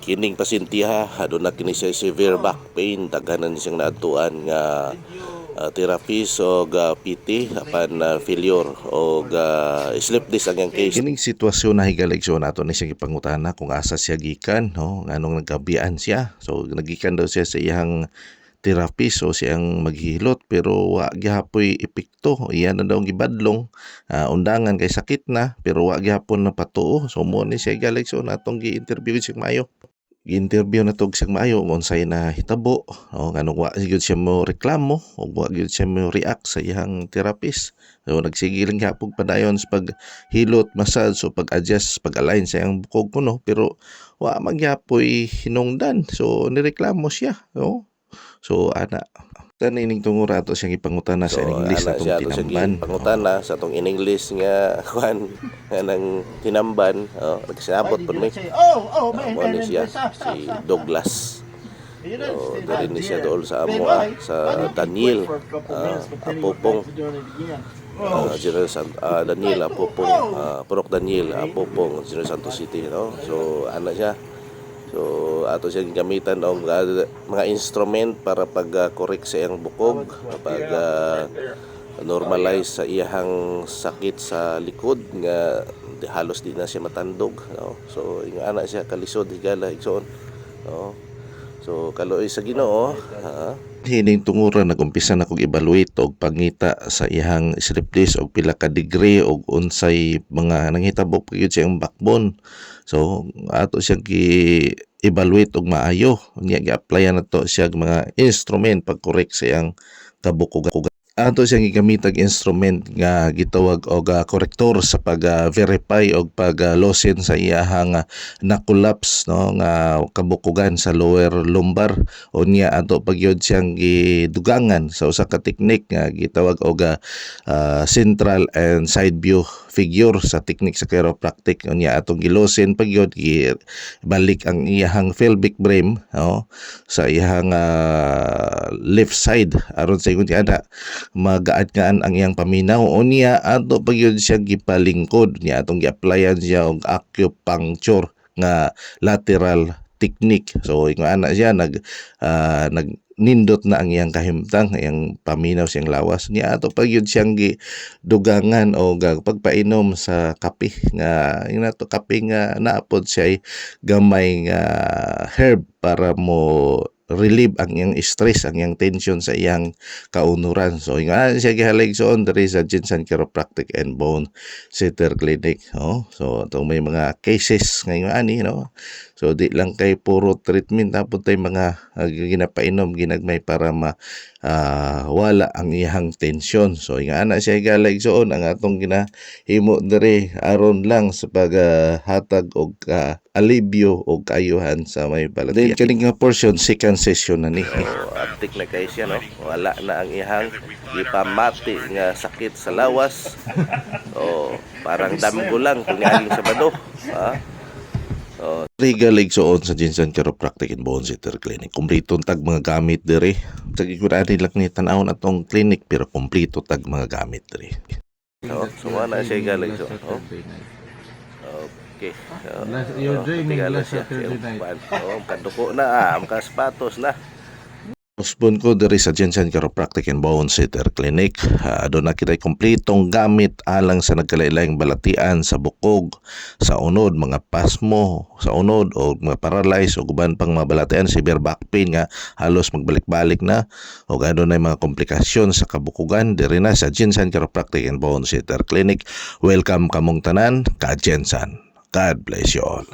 kining pasyente aduna na kini siya severe back pain, daghanan siyang naadtuan nga therapist o PT apan failure o sleep disc ang case. Kining sitwasyon na higaligso nato ni siya gipangutana kung asa siya gikan, no, nganong nagkabian siya. So nagikan daw siya sa iyang therapist o siyang maghilot pero wa gihapoy epekto. Iyan na daw gibadlong, undangan kay sakit na pero wa gihapon na patuo. So mo ni siya galigso natong gi-interview siya maayo. Gi-interview na tog siyang maayo kung unsay na hitabo, o nganong wa gyud siya mo reklamo o wa gyud siya mo react sa iyang therapist. So nagsige lang gyapon padayon sa paghilot, massage o pag-adjust, pag-align sa iyang bukog kuno pero wa magyapoy hinungdan. So nireklamo siya, no? So ana tanining tungura ato siyang ipangutana sa English na tong tinamban. Pangutana sa tong in English nga kwan nga nang tinamban, nagsinabot pud mi. Mo ni siya si Douglas. So diri ni siya dool sa amo sa Daniel Apopong. Daniel Apopong, Purok Daniel Apopong, General Santos City, no? So ana siya. So ato siya gamitan og mga instrument para pag-correct sa iyang bukog, pag normalize sa iyang sakit sa likod nga halos di na siya matandog, no? So yung ana siya kalisod higala igsoon, no? So kaloy sa Ginoo, Hining tungura nagumpisa na kog evaluate og pangita sa iyang sleep disc og pila ka degree og unsay mga nanghitabo gyud sa iyang backbone. So ato siya gi-evaluate og maayo. Unya gi-applyan nato siya mga instrument pag-correct sa iyang kabukugan. Ato siyang gigamit instrument nga gitawag og corrector sa pag-verify og pag-loosen sa iyahang na-collapse, no, nga kabukugan sa lower lumbar. Unya ato pagyod siyang gidugangan sa usa ka technique nga gitawag og central and side view figure sa technique sa chiropractic. Unya atong gilosen pagyod balik ang iyahang pelvic frame, no, sa iyahang left side aron sa ingon ana magaad-gaan ang iyang paminaw. Unya ato pagyud siya gipalingkod, niya atong gi-applyan siya og acupuncture nga lateral technique. So ingon ana siya nindot na ang iyang kahimtang, iyang paminaw siyang lawas. Niya ato pagyud siyang gidugangan o pagpainom sa kape nga inato kape nga naapod siya gamay nga herb para mo relieve ang iyang stress, ang iyang tension sa iyang kaunuran. So nga siya gihaligson diri sa Jensen Chiropractic and Bone Center Clinic, no? So itong may mga cases ngayon ani, no? So di lang kay puro treatment, tapos tay mga ginapainom ginagmay para wala ang iyang tension. So nga ana siya gihaligson ang atong ginahimo diri aron lang sa paghatag og alibyo o kayuhan sa may balatian. Then kining nga portion second session na ni. So abtik na kay siya, no? Wala na ang ihang gipamati nga sakit sa lawas. So parang damgo lang kung galing sa bado, ha? Regalig soon sa Jensen Chiropractic and Bone Center Clinic. Kompleto tag mga gamit diri. Tagigurado lang ni tan-awon atong clinic pero kompleto tag mga gamit diri. So wala siya galing so. Okay. You're dreaming last Saturday night. Kaduko na, ang sapatos na. Usbon ko diri sa Jensen Chiropractic and Bone Center Clinic. Doon na kita kompletong gamit alang sa nagkalailaing balatian sa bukog, sa unod, mga pasmo sa unod o mga paralyze o guban pang mga balatian, severe back pain nga halos magbalik-balik na o gano na mga komplikasyon sa kabukugan diri na sa Jensen Chiropractic and Bone Center Clinic. Welcome kamong tanan ka Jensen. God bless you all.